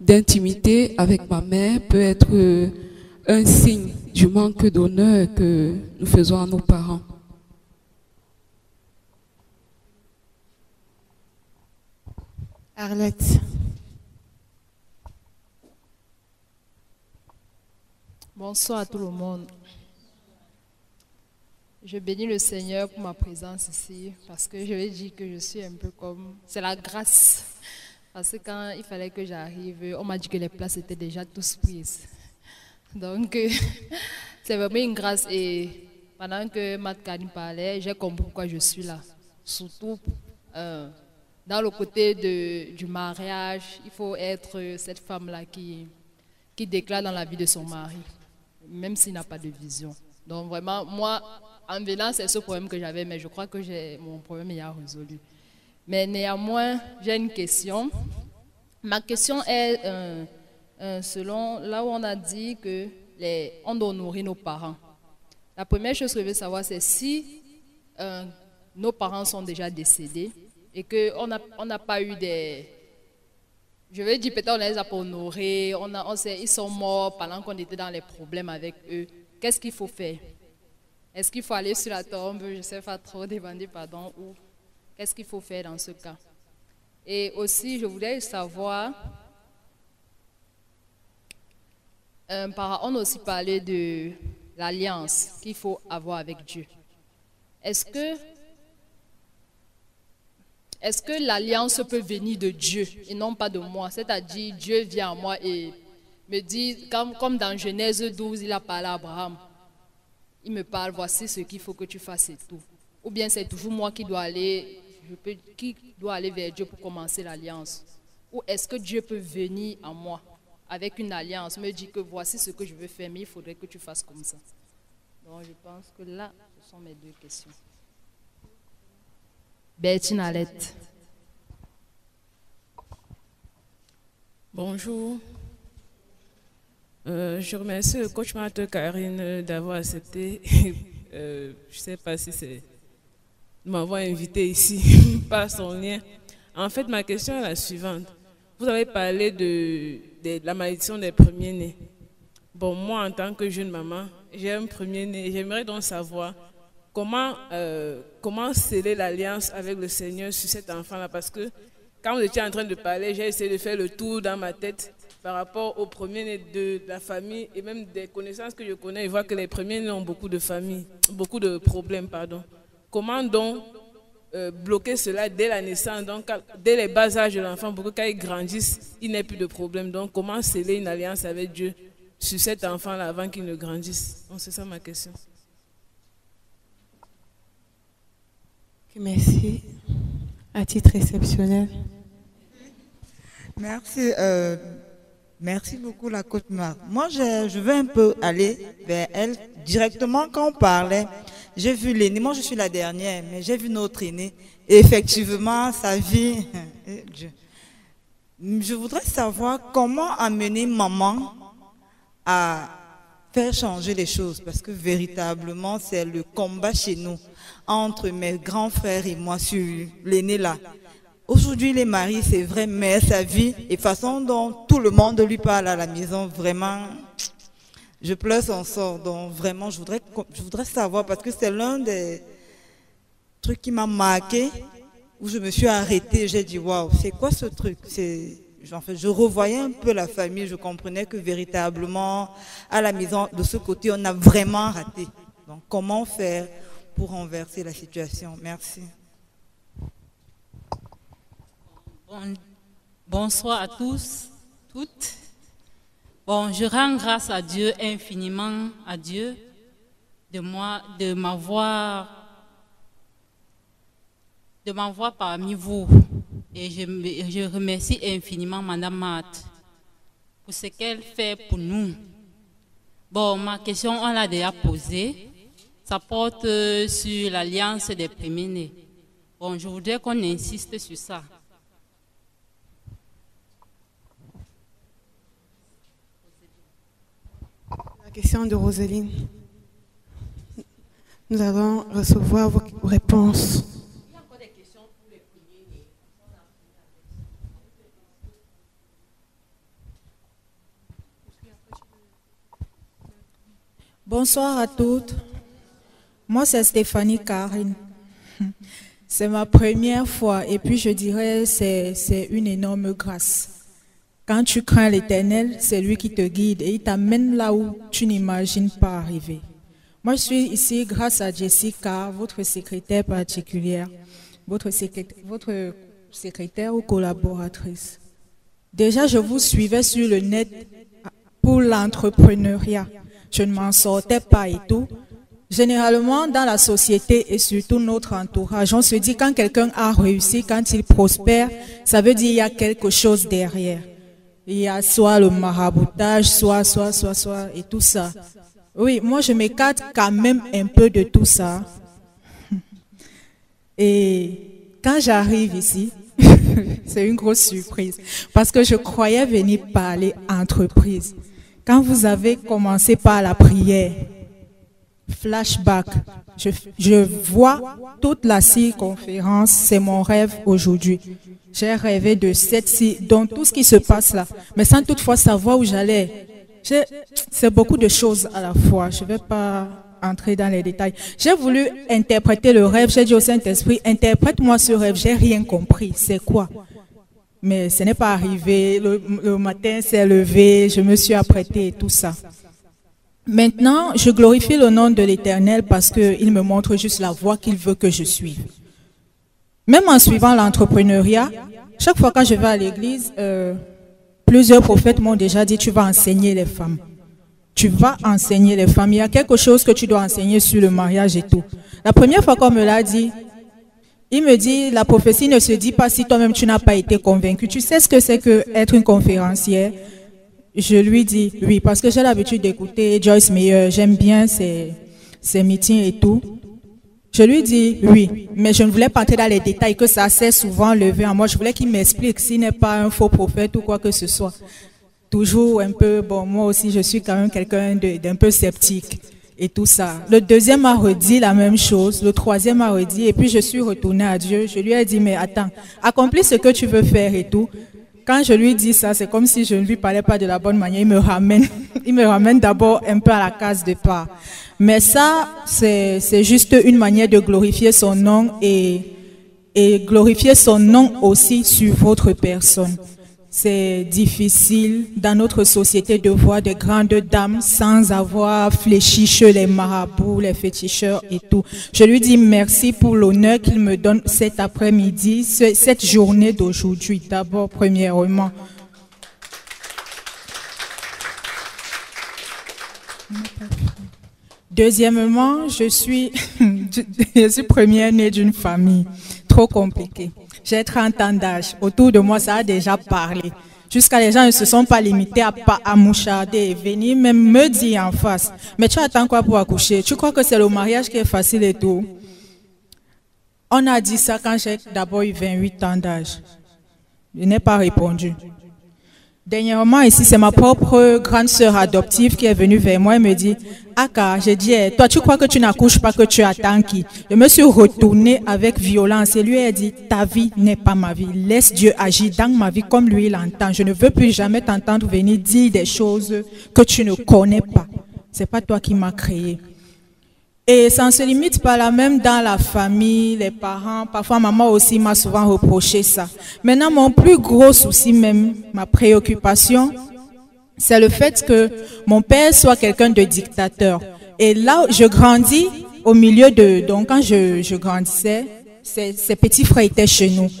d'intimité avec ma mère peut être un signe du manque d'honneur que nous faisons à nos parents. Arlette. Bonsoir à tout le monde. Je bénis le Seigneur pour ma présence ici, parce que je vais dire que je suis un peu comme... C'est la grâce. Parce que quand il fallait que j'arrive, on m'a dit que les places étaient déjà tous prises. Donc, c'est vraiment une grâce. Et pendant que Marthe Karine parlait, j'ai compris pourquoi je suis là. Surtout dans le côté du mariage, il faut être cette femme-là qui déclare dans la vie de son mari, même s'il n'a pas de vision. Donc vraiment, moi, en venant, c'est ce problème que j'avais, mais je crois que mon problème est résolu. Mais néanmoins, j'ai une question. Ma question est, selon là où on a dit que on doit nourrir nos parents. La première chose que je veux savoir, c'est si nos parents sont déjà décédés et qu'on n'a pas eu des... Je veux dire, peut-être on les a pas honorés, ils sont morts pendant qu'on était dans les problèmes avec eux. Qu'est-ce qu'il faut faire? Est-ce qu'il faut aller sur la tombe? Je ne sais pas trop, demander pardon. Ou qu'est-ce qu'il faut faire dans ce cas? Et aussi, je voulais savoir... on a aussi parlé de l'alliance qu'il faut avoir avec Dieu. Est-ce que l'alliance peut venir de Dieu et non pas de moi? C'est-à-dire, Dieu vient à moi et me dit, comme dans Genèse 12, il a parlé à Abraham. Il me parle, voici ce qu'il faut que tu fasses et tout. Ou bien c'est toujours moi qui dois aller vers Dieu pour commencer l'alliance. Ou est-ce que Dieu peut venir à moi avec une alliance, me dit que voici ce que je veux faire, mais il faudrait que tu fasses comme ça. Donc je pense que là, ce sont mes deux questions. Bertine Alette. Bonjour. Je remercie le coach Marthe Karine d'avoir accepté. Je ne sais pas si c'est de m'avoir invité ici par son lien. En fait, ma question est la suivante. Vous avez parlé de la malédiction des premiers-nés. Bon, moi, en tant que jeune maman, j'ai un premier-né. J'aimerais donc savoir comment sceller l'alliance avec le Seigneur sur cet enfant-là. Parce que quand vous étiez en train de parler, j'ai essayé de faire le tour dans ma tête par rapport aux premiers-nés de la famille et même des connaissances que je connais. Je vois que les premiers-nés ont beaucoup de problèmes. Comment donc bloquer cela dès la naissance, donc dès les bas âges de l'enfant, pour que quand il grandisse, il n'ait plus de problème. Donc, comment sceller une alliance avec Dieu sur cet enfant-là avant qu'il ne grandisse? Donc, c'est ça ma question. Merci. À titre exceptionnel. Merci. Merci beaucoup, la coach Marc. Moi, je veux un peu aller vers elle directement quand on parlait. J'ai vu l'aînée, moi je suis la dernière, mais j'ai vu notre aînée. Et effectivement, sa vie... Je voudrais savoir comment amener maman à faire changer les choses. Parce que véritablement, c'est le combat chez nous, entre mes grands frères et moi, sur l'aîné là. Aujourd'hui, les maris, c'est vrai, mais sa vie et façon dont tout le monde lui parle à la maison, vraiment... Je pleure son sort, donc vraiment, je voudrais savoir, parce que c'est l'un des trucs qui m'a marqué, où je me suis arrêtée, j'ai dit, waouh, c'est quoi ce truc? En fait, je revoyais un peu la famille, je comprenais que véritablement, à la maison, de ce côté, on a vraiment raté. Donc, comment faire pour renverser la situation? Merci. Bonsoir à tous, toutes. Bon, je rends grâce à Dieu, infiniment à Dieu, de m'avoir parmi vous. Et je remercie infiniment Madame Marthe pour ce qu'elle fait pour nous. Bon, ma question, on l'a déjà posée. Ça porte sur l'alliance des premiers-nés. Bon, je voudrais qu'on insiste sur ça. La question de Roseline. Nous allons recevoir vos réponses. Il y a encore des questions pour les premiers-nés. Bonsoir à toutes. Moi, c'est Stéphanie Karine. C'est ma première fois et puis je dirais c'est une énorme grâce. Quand tu crains l'Éternel, c'est lui qui te guide et il t'amène là où tu n'imagines pas arriver. Moi, je suis ici grâce à Jessica, votre secrétaire particulière, votre secrétaire ou collaboratrice. Déjà, je vous suivais sur le net pour l'entrepreneuriat. Je ne m'en sortais pas et tout. Généralement, dans la société et surtout notre entourage, on se dit quand quelqu'un a réussi, quand il prospère, ça veut dire qu'il y a quelque chose derrière. Il y a soit le maraboutage, soit, et tout ça. Oui, moi je m'écarte quand même un peu de tout ça. Et quand j'arrive ici, c'est une grosse surprise. Parce que je croyais venir parler entreprise. Quand vous avez commencé par la prière, flashback. Je vois toute la circonférence, c'est mon rêve aujourd'hui. J'ai rêvé de dans tout ce qui se passe là, mais sans toutefois savoir où j'allais. C'est beaucoup de choses à la fois, je ne vais pas entrer dans les détails. J'ai voulu interpréter le rêve, j'ai dit au Saint-Esprit, interprète-moi ce rêve, j'ai rien compris, c'est quoi? Mais ce n'est pas arrivé, le matin s'est levé, je me suis apprêtée et tout ça. Maintenant, je glorifie le nom de l'Éternel parce qu'il me montre juste la voie qu'il veut que je suive. Même en suivant l'entrepreneuriat, chaque fois que je vais à l'église, plusieurs prophètes m'ont déjà dit, tu vas enseigner les femmes. Tu vas enseigner les femmes. Il y a quelque chose que tu dois enseigner sur le mariage et tout. La première fois qu'on me l'a dit, il me dit, la prophétie ne se dit pas si toi-même tu n'as pas été convaincu. Tu sais ce que c'est qu'être une conférencière? Je lui dis, oui, parce que j'ai l'habitude d'écouter Joyce Meyer. J'aime bien ses meetings et tout. Je lui dis, oui, mais je ne voulais pas entrer dans les détails que ça s'est souvent levé en moi. Je voulais qu'il m'explique s'il n'est pas un faux prophète ou quoi que ce soit. Toujours un peu, bon, moi aussi, je suis quand même quelqu'un d'un peu sceptique et tout ça. Le deuxième m'a redit la même chose, le troisième m'a redit, et puis je suis retournée à Dieu. Je lui ai dit, mais attends, accomplis ce que tu veux faire et tout. Quand je lui dis ça, c'est comme si je ne lui parlais pas de la bonne manière. Il me ramène d'abord un peu à la case départ. Mais ça, c'est juste une manière de glorifier son nom et glorifier son nom aussi sur votre personne. C'est difficile dans notre société de voir des grandes dames sans avoir fléchi chez les marabouts, les féticheurs et tout. Je lui dis merci pour l'honneur qu'il me donne cet après-midi, cette journée d'aujourd'hui. D'abord, premièrement. Deuxièmement, je suis première-née d'une famille trop compliquée. J'ai 30 ans d'âge. Autour de moi, ça a déjà parlé. Jusqu'à les gens ne se sont pas limités à moucharder et venir même me dire en face. Mais tu attends quoi pour accoucher? Tu crois que c'est le mariage qui est facile et tout? On a dit ça quand j'ai d'abord eu 28 ans d'âge. Je n'ai pas répondu. Dernièrement, ici, c'est ma propre grande sœur adoptive qui est venue vers moi et me dit, Aka, j'ai dit, toi, tu crois que tu n'accouches pas, que tu attends qui? Je me suis retournée avec violence et lui ai dit, ta vie n'est pas ma vie. Laisse Dieu agir dans ma vie comme lui l'entend. Je ne veux plus jamais t'entendre venir dire des choses que tu ne connais pas. C'est pas toi qui m'as créé. Et ça ne se limite pas là, même dans la famille, les parents. Parfois, maman aussi m'a souvent reproché ça. Maintenant, mon plus gros souci même, ma préoccupation, c'est le fait que mon père soit quelqu'un de dictateur. Et là, je grandis au milieu de... Donc, quand je grandissais, ses petits frères étaient chez nous.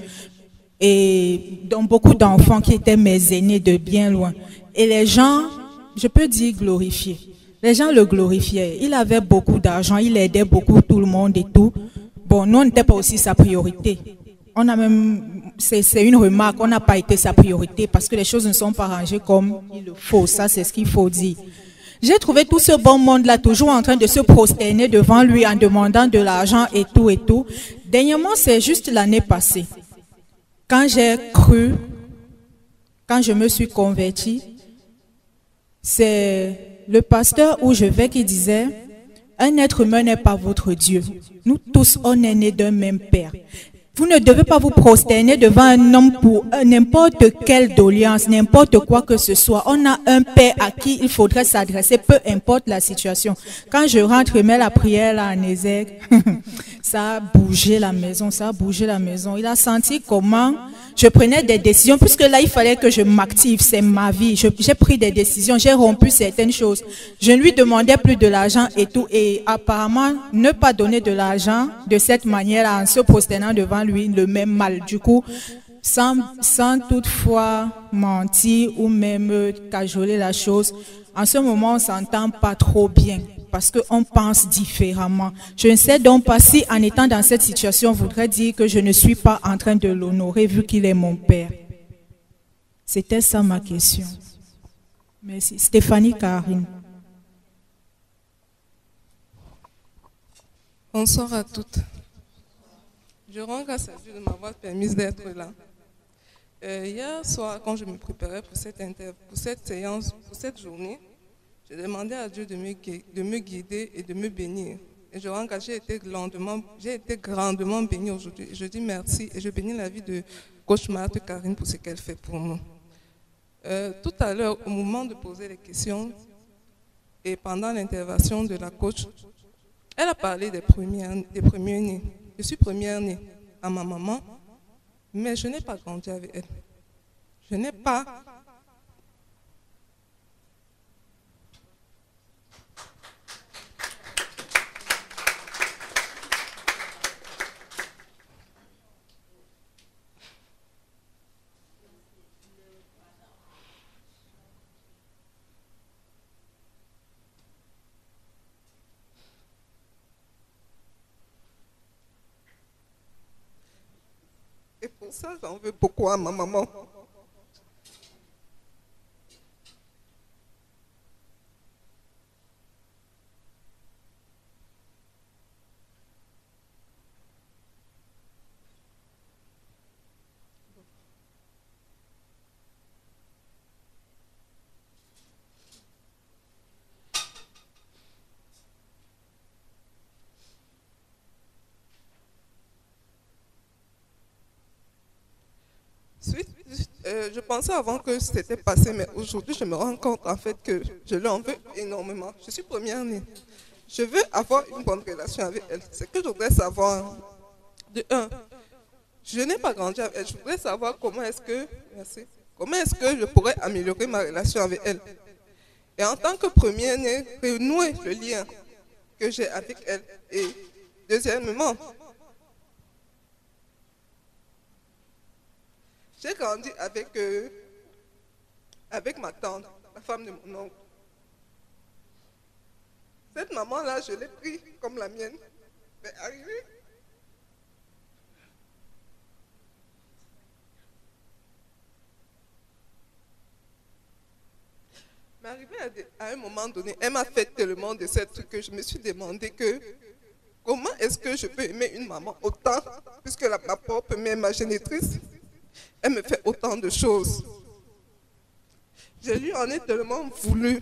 Et donc, beaucoup d'enfants qui étaient mes aînés de bien loin. Et les gens, je peux dire glorifiés. Les gens le glorifiaient. Il avait beaucoup d'argent, il aidait beaucoup tout le monde et tout. Bon, nous, on n'était pas aussi sa priorité. On a même, c'est une remarque, on n'a pas été sa priorité parce que les choses ne sont pas rangées comme il le faut. Ça, c'est ce qu'il faut dire. J'ai trouvé tout ce bon monde-là toujours en train de se prosterner devant lui en demandant de l'argent et tout et tout. Dernièrement, c'est juste l'année passée. Quand j'ai cru, quand je me suis convertie, c'est le pasteur où je vais qui disait, un être humain n'est pas votre Dieu. Nous tous, on est nés d'un même père. Vous ne devez pas vous prosterner devant un homme pour n'importe quelle doléance, n'importe quoi que ce soit. On a un père à qui il faudrait s'adresser, peu importe la situation. Quand je rentre et mets la prière là en Ézèque, ça a bougé la maison, ça a bougé la maison. Il a senti comment je prenais des décisions, puisque là, il fallait que je m'active, c'est ma vie. J'ai pris des décisions, j'ai rompu certaines choses. Je ne lui demandais plus de l'argent et tout. Et apparemment, ne pas donner de l'argent de cette manière, en se prosternant devant lui, le même mal. Du coup, sans toutefois mentir ou même cajoler la chose, en ce moment, on ne s'entend pas trop bien. Parce qu'on pense différemment. Je ne sais donc pas si, en étant dans cette situation, voudrait dire que je ne suis pas en train de l'honorer vu qu'il est mon père. C'était ça ma question. Merci. Stéphanie Karine. Bonsoir à toutes. Je rends grâce à Dieu de m'avoir permis d'être là. Hier soir, quand je me préparais pour cette séance, pour cette journée, J'ai demandé à Dieu de me guider et de me bénir. Et je rends grâce, j'ai été grandement bénie aujourd'hui. Je dis merci et je bénis la vie de coach Marthe Karine pour ce qu'elle fait pour nous. Tout à l'heure, au moment de poser les questions et pendant l'intervention de la coach, elle a parlé des premiers-nés. Je suis première-née à ma maman, mais je n'ai pas grandi avec elle. Je n'ai pas... Et pour ça, j'en veux beaucoup à ma maman. Je pensais avant que c'était passé, mais aujourd'hui, je me rends compte en fait que je l'en veux énormément. Je suis première-née. Je veux avoir une bonne relation avec elle. C'est que je voudrais savoir, de un, je n'ai pas grandi avec elle. Je voudrais savoir comment est-ce que je pourrais améliorer ma relation avec elle. Et en tant que première-née, renouer le lien que j'ai avec elle. Et deuxièmement, j'ai grandi avec ma tante, la femme de mon oncle. Cette maman-là, je l'ai prise comme la mienne. Mais arrivé à un moment donné, elle m'a fait tellement de ces trucs que je me suis demandé comment est-ce que je peux aimer une maman autant, puisque ma propre mère, ma génitrice, elle me fait autant de choses. Je lui en ai tellement voulu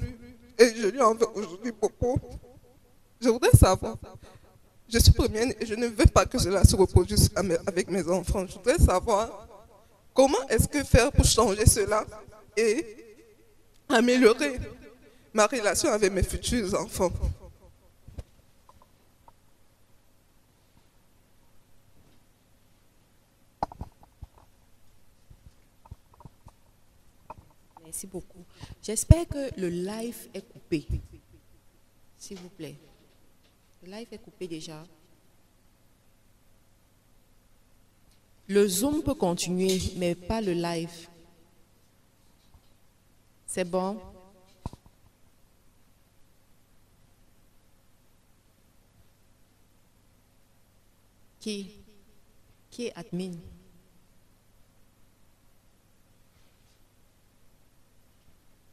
et je lui en veux aujourd'hui beaucoup. Je voudrais savoir, je suis première et je ne veux pas que cela se reproduise avec mes enfants. Je voudrais savoir comment est-ce que faire pour changer cela et améliorer ma relation avec mes futurs enfants. Merci beaucoup. J'espère que le live est coupé. S'il vous plaît. Le live est coupé déjà. Le Zoom peut continuer, mais pas le live. C'est bon? Qui est admin?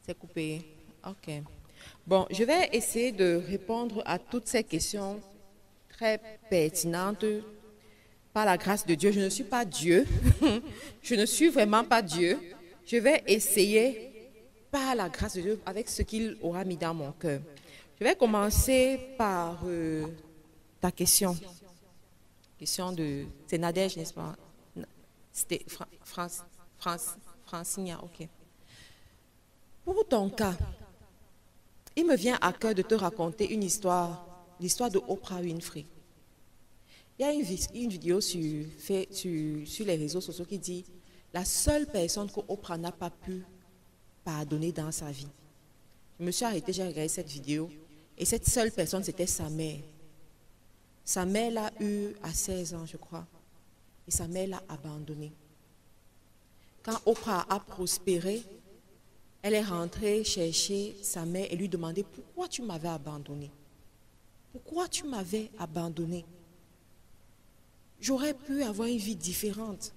C'est coupé. OK. Bon, je vais essayer de répondre à toutes ces questions très pertinentes. Par la grâce de Dieu, je ne suis pas Dieu. Je ne suis vraiment pas Dieu. Je vais essayer, par la grâce de Dieu, avec ce qu'il aura mis dans mon cœur. Je vais commencer par ta question. C'est Nadège, n'est-ce pas? C'était Francina, ok. Pour ton cas, il me vient à cœur de te raconter une histoire, l'histoire de Oprah Winfrey. Il y a une vidéo sur les réseaux sociaux qui dit la seule personne que Oprah n'a pas pu pardonner dans sa vie. Je me suis arrêtée, j'ai regardé cette vidéo et cette seule personne, c'était sa mère. Sa mère l'a eue à 16 ans, je crois, et sa mère l'a abandonnée. Quand Oprah a prospéré, elle est rentrée chercher sa mère et lui demander pourquoi tu m'avais abandonné. Pourquoi tu m'avais abandonné? J'aurais pu avoir une vie différente.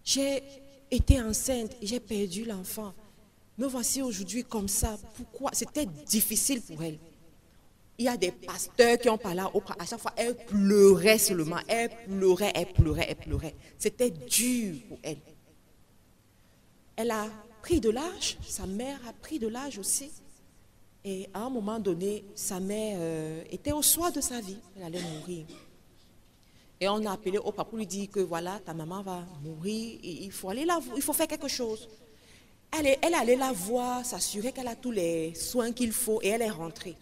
J'ai été enceinte et j'ai perdu l'enfant. Me voici aujourd'hui comme ça. Pourquoi? C'était difficile pour elle. Il y a des pasteurs qui ont parlé à Oprah. À chaque fois, elle pleurait seulement. Elle pleurait. C'était dur pour elle. Elle a pris de l'âge. Sa mère a pris de l'âge aussi. Et à un moment donné, sa mère était au soir de sa vie, elle allait mourir. Et on a appelé au papa pour lui dire que voilà, ta maman va mourir, et il faut aller la voir, il faut faire quelque chose. Elle allait la voir, s'assurer qu'elle a tous les soins qu'il faut et elle est rentrée.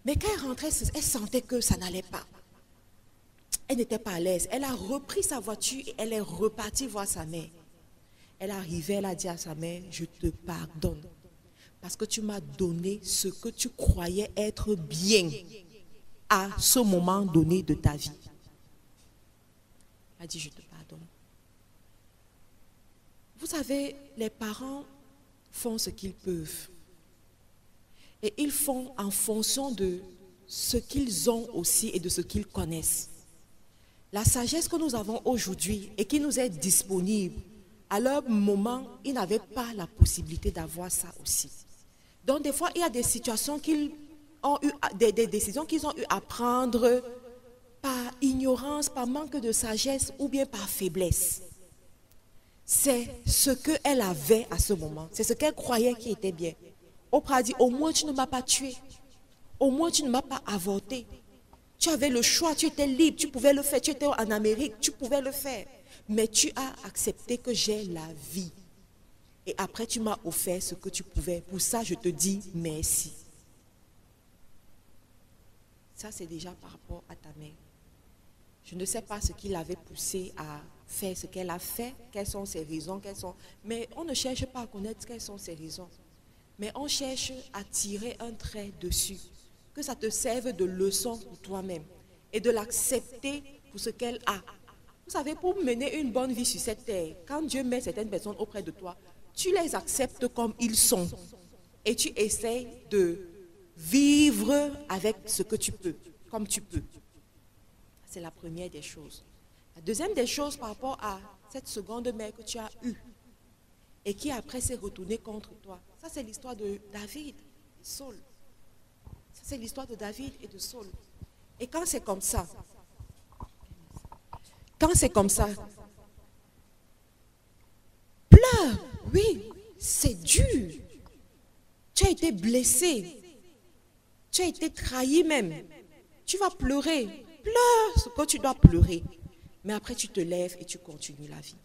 Mais quand elle rentrait, elle sentait que ça n'allait pas. Elle n'était pas à l'aise. Elle a repris sa voiture et elle est repartie voir sa mère. Elle est arrivée, elle a dit à sa mère, je te pardonne. Parce que tu m'as donné ce que tu croyais être bien à ce moment donné de ta vie. Elle a dit, je te pardonne. Vous savez, les parents font ce qu'ils peuvent. Et ils font en fonction de ce qu'ils ont aussi et de ce qu'ils connaissent. La sagesse que nous avons aujourd'hui et qui nous est disponible, à leur moment, ils n'avaient pas la possibilité d'avoir ça aussi. Donc des fois, il y a des situations qu'ils ont eu, des décisions qu'ils ont eu à prendre par ignorance, par manque de sagesse ou bien par faiblesse. C'est ce qu'elle avait à ce moment. C'est ce qu'elle croyait qui était bien. Oprah a dit, au moins tu ne m'as pas tué. Au moins tu ne m'as pas avorté. Tu avais le choix, tu étais libre, tu pouvais le faire. Tu étais en Amérique, tu pouvais le faire. Mais tu as accepté que j'ai la vie. Et après tu m'as offert ce que tu pouvais. Pour ça je te dis merci. Ça c'est déjà par rapport à ta mère. Je ne sais pas ce qui l'avait poussée à faire ce qu'elle a fait, quelles sont ses raisons, mais on ne cherche pas à connaître quelles sont ses raisons. Mais on cherche à tirer un trait dessus, que ça te serve de leçon pour toi-même et de l'accepter pour ce qu'elle a. Vous savez, pour mener une bonne vie sur cette terre, quand Dieu met certaines personnes auprès de toi, tu les acceptes comme ils sont et tu essaies de vivre avec ce que tu peux, comme tu peux. C'est la première des choses. La deuxième des choses par rapport à cette seconde mère que tu as eue et qui après s'est retournée contre toi, ça c'est l'histoire de David et Saul. Ça c'est l'histoire de David et de Saul. Et quand c'est comme ça, pleure, oui, c'est dur. Tu as été blessé, tu as été trahi même. Tu vas pleurer, pleure ce que tu dois pleurer. Mais après tu te lèves et tu continues la vie.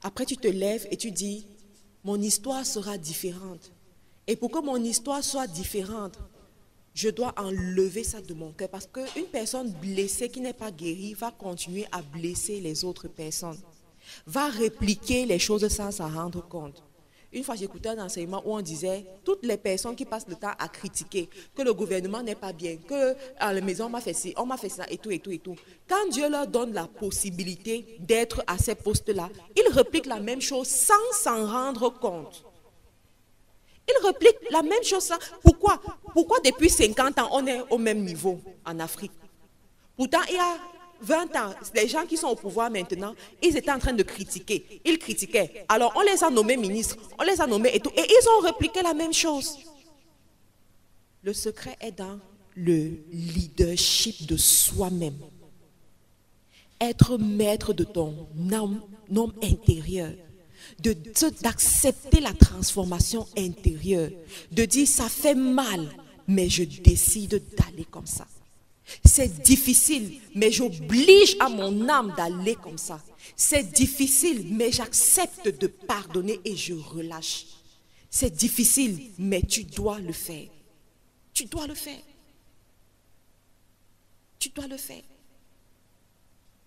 Après tu te lèves et tu dis, mon histoire sera différente. Et pour que mon histoire soit différente, je dois enlever ça de mon cœur. Parce qu'une personne blessée qui n'est pas guérie va continuer à blesser les autres personnes. Va répliquer les choses sans s'en rendre compte. Une fois, j'écoutais un enseignement où on disait, toutes les personnes qui passent le temps à critiquer, que le gouvernement n'est pas bien, que à la maison on m'a fait ci, on m'a fait ça et tout, et tout, et tout. Quand Dieu leur donne la possibilité d'être à ces postes-là, ils répliquent la même chose sans s'en rendre compte. Ils répliquent la même chose. Pourquoi depuis 50 ans, on est au même niveau en Afrique? Pourtant, il y a 20 ans, les gens qui sont au pouvoir maintenant, ils étaient en train de critiquer. Ils critiquaient. Alors, on les a nommés ministres, on les a nommés et tout. Et ils ont répliqué la même chose. Le secret est dans le leadership de soi-même. Être maître de ton homme intérieur. D'accepter la transformation intérieure. De dire, ça fait mal, mais je décide d'aller comme ça. C'est difficile, mais j'oblige à mon âme d'aller comme ça. C'est difficile, mais j'accepte de pardonner et je relâche. C'est difficile, mais tu dois le faire. Tu dois le faire. Tu dois le faire.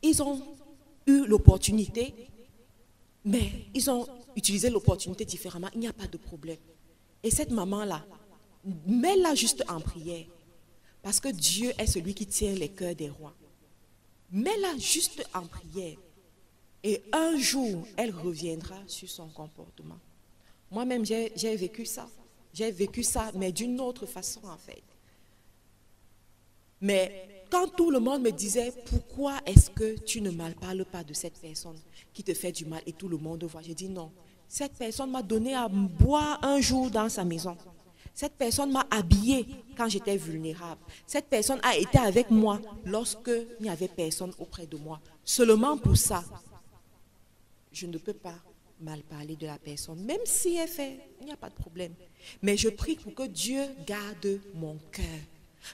Ils ont eu l'opportunité, mais ils ont utilisé l'opportunité différemment. Il n'y a pas de problème. Et cette maman-là, mets-la juste en prière. Parce que Dieu est celui qui tient les cœurs des rois. Mets-la juste en prière. Et un jour, elle reviendra sur son comportement. Moi-même, j'ai vécu ça. J'ai vécu ça, mais d'une autre façon en fait. Mais quand tout le monde me disait, pourquoi est-ce que tu ne me parles pas de cette personne qui te fait du mal et tout le monde voit? J'ai dit non. Cette personne m'a donné à boire un jour dans sa maison. Cette personne m'a habillée quand j'étais vulnérable. Cette personne a été avec moi lorsqu'il n'y avait personne auprès de moi. Seulement pour ça, je ne peux pas mal parler de la personne. Même si elle fait, il n'y a pas de problème. Mais je prie pour que Dieu garde mon cœur.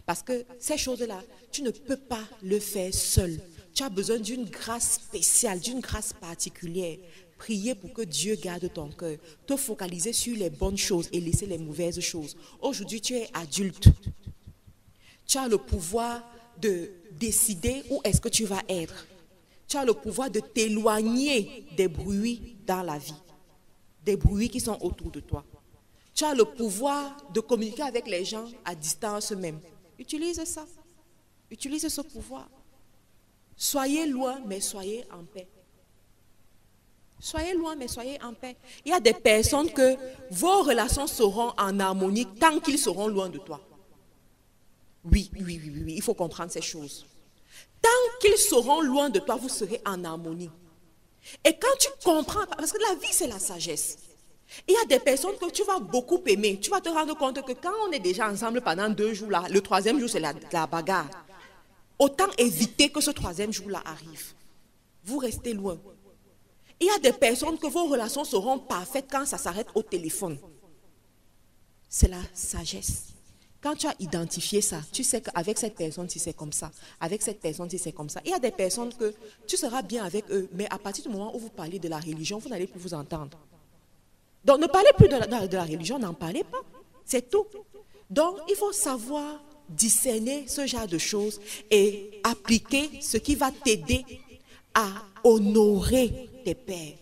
Parce que ces choses-là, tu ne peux pas le faire seul. Tu as besoin d'une grâce spéciale, d'une grâce particulière. Priez pour que Dieu garde ton cœur. Te focaliser sur les bonnes choses et laisser les mauvaises choses. Aujourd'hui, tu es adulte. Tu as le pouvoir de décider où est-ce que tu vas être. Tu as le pouvoir de t'éloigner des bruits dans la vie. Des bruits qui sont autour de toi. Tu as le pouvoir de communiquer avec les gens à distance même. Utilise ça. Utilise ce pouvoir. Soyez loin, mais soyez en paix. Soyez loin, mais soyez en paix. Il y a des personnes que vos relations seront en harmonie tant qu'ils seront loin de toi. Oui, il faut comprendre ces choses. Tant qu'ils seront loin de toi, vous serez en harmonie. Et quand tu comprends, parce que la vie c'est la sagesse. Il y a des personnes que tu vas beaucoup aimer. Tu vas te rendre compte que quand on est déjà ensemble pendant 2 jours, là, le 3e jour c'est la bagarre. Autant éviter que ce 3e jour-là arrive. Vous restez loin. Il y a des personnes que vos relations seront parfaites quand ça s'arrête au téléphone. C'est la sagesse. Quand tu as identifié ça, tu sais qu'avec cette personne, si c'est comme ça, avec cette personne, si c'est comme ça. Il y a des personnes que tu seras bien avec eux, mais à partir du moment où vous parlez de la religion, vous n'allez plus vous entendre. Donc ne parlez plus de la religion, n'en parlez pas. C'est tout. Donc il faut savoir discerner ce genre de choses et appliquer ce qui va t'aider à honorer tes pères,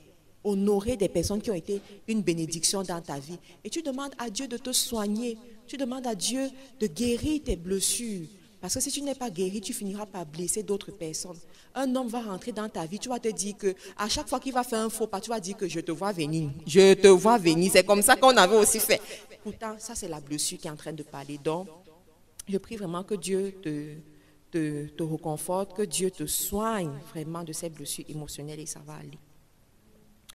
honorer des personnes qui ont été une bénédiction dans ta vie. Et tu demandes à Dieu de te soigner, tu demandes à Dieu de guérir tes blessures. Parce que si tu n'es pas guéri, tu finiras par blesser d'autres personnes. Un homme va rentrer dans ta vie, tu vas te dire que à chaque fois qu'il va faire un faux pas, tu vas dire que je te vois venir. Je te vois venir. C'est comme ça qu'on avait aussi fait. Pourtant, ça c'est la blessure qui est en train de parler. Donc, je prie vraiment que Dieu te reconforte, que Dieu te soigne vraiment de ces blessures émotionnelles et ça va aller.